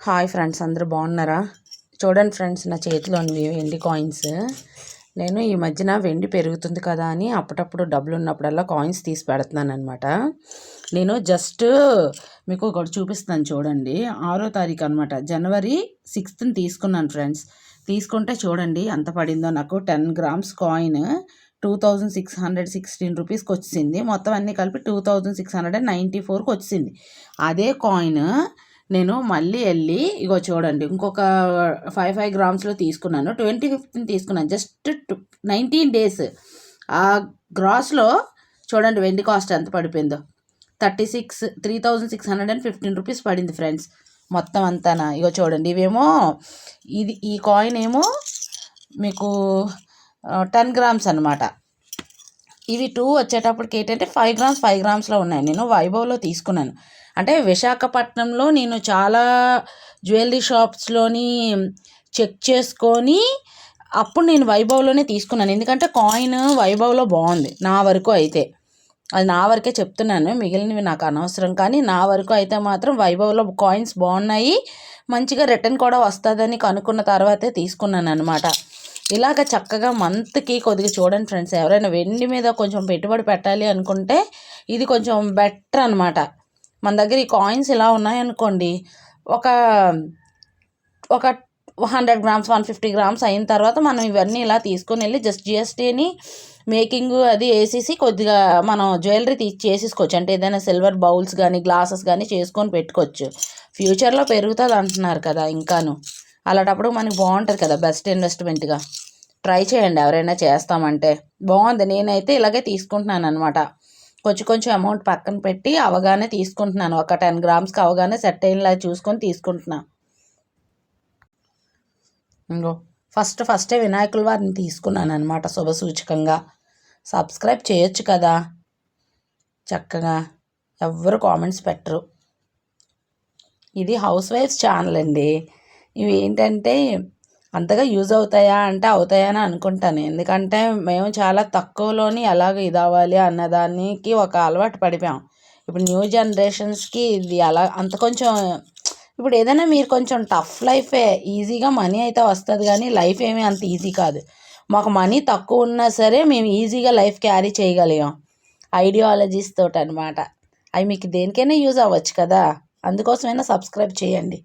Hi friends, అందరూ బాగున్నారా? చూడండి ఫ్రెండ్స్, నా చేతిలోని వెండి కాయిన్స్. నేను ఈ మధ్యన వెండి పెరుగుతుంది కదా అని అప్పుడప్పుడు డబ్బులు ఉన్నప్పుడల్లా కాయిన్స్ తీసి పెడుతున్నాను అనమాట. నేను జస్ట్ మీకు ఒకటి చూపిస్తాను చూడండి. 6వ తారీఖు అనమాట, జనవరి 6th తీసుకున్నాను ఫ్రెండ్స్. తీసుకుంటే చూడండి ఎంత పడిందో. నాకు 10 grams కాయిన్ 2616 రూపీస్కి వచ్చింది. మొత్తం అన్నీ కలిపి 2694కి వచ్చింది. అదే కాయిన్ నేను మళ్ళీ వెళ్ళి ఇగో చూడండి ఇంకొక 5 grams తీసుకున్నాను. 25th తీసుకున్నాను. Just 19 days. ఆ గ్రాస్లో చూడండి వెండి కాస్ట్ ఎంత పడిపోయిందో. 3615 రూపీస్ పడింది ఫ్రెండ్స్. మొత్తం అంతానా ఇగో చూడండి. ఇవేమో ఈ కాయిన్ ఏమో మీకు 10 grams అనమాట. ఇవి 2 వచ్చేటప్పటికి ఏంటంటే 5 grams ఉన్నాయి. నేను వైభవ్లో తీసుకున్నాను. అంటే విశాఖపట్నంలో నేను చాలా జ్యువెలరీ షాప్స్లోని చెక్ చేసుకొని అప్పుడు నేను వైభవ్లోనే తీసుకున్నాను. ఎందుకంటే కాయిన్ వైభవ్లో బాగుంది నా వరకు అయితే. అది నా వరకే చెప్తున్నాను, మిగిలినవి నాకు అనవసరం. కానీ నా వరకు అయితే మాత్రం వైభవ్లో కాయిన్స్ బాగున్నాయి, మంచిగా రిటర్న్ కూడా వస్తుందని కనుక్కున్న తర్వాతే తీసుకున్నాను అనమాట. ఇలాగ చక్కగా మంత్కి కొద్దిగా చూడండి ఫ్రెండ్స్, ఎవరైనా వెండి మీద కొంచెం పెట్టుబడి పెట్టాలి అనుకుంటే ఇది కొంచెం బెటర్ అనమాట. మన దగ్గర ఈ కాయిన్స్ ఇలా ఉన్నాయనుకోండి, ఒక 100 grams 150 grams అయిన తర్వాత మనం ఇవన్నీ ఇలా తీసుకొని వెళ్ళి జస్ట్ జిఎస్టీని మేకింగ్ అది వేసేసి కొద్దిగా మనం జ్యువెలరీ చేసేసుకోవచ్చు. అంటే ఏదైనా సిల్వర్ బౌల్స్ కానీ గ్లాసెస్ కానీ చేసుకొని పెట్టుకోవచ్చు. ఫ్యూచర్లో పెరుగుతుంది అంటున్నారు కదా ఇంకాను. అలాంటప్పుడు మనకి బాగుంటుంది కదా, బెస్ట్ ఇన్వెస్ట్మెంట్గా. ట్రై చేయండి ఎవరైనా చేస్తామంటే. బాగుంది. నేనైతే ఇలాగే తీసుకుంటున్నాను అనమాట. కొంచెం అమౌంట్ పక్కన పెట్టి అవగానే తీసుకుంటున్నాను. ఒక 10 grams అవగానే సెట్ అయ్యేలా చూసుకొని తీసుకుంటున్నాను. ఇంకో ఫస్టే వినాయకుల వారిని తీసుకున్నాను అనమాట శుభసూచకంగా. సబ్స్క్రైబ్ చేయొచ్చు కదా చక్కగా, ఎవ్వరు కామెంట్స్ పెట్టరు. ఇది హౌస్ వైఫ్స్ ఛానల్ అండి. ఇవి ఏంటంటే అంతగా యూజ్ అవుతాయా అంటే అవుతాయని అనుకుంటాను. ఎందుకంటే మేము చాలా తక్కువలోని ఎలాగ ఇది అవ్వాలి అన్నదానికి ఒక అలవాటు పడిపోయాం. ఇప్పుడు న్యూ జనరేషన్స్కి ఇది అలా అంత కొంచెం. ఇప్పుడు ఏదైనా మీరు కొంచెం టఫ్ లైఫే, ఈజీగా మనీ అయితే వస్తుంది కానీ లైఫ్ ఏమీ అంత ఈజీ కాదు. మాకు మనీ తక్కువ ఉన్నా సరే మేము ఈజీగా లైఫ్ క్యారీ చేయగలిగాం ఐడియాలజీస్ తోటి అనమాట. అవి మీకు దేనికైనా యూజ్ అవ్వచ్చు కదా, అందుకోసమైనా సబ్స్క్రైబ్ చేయండి.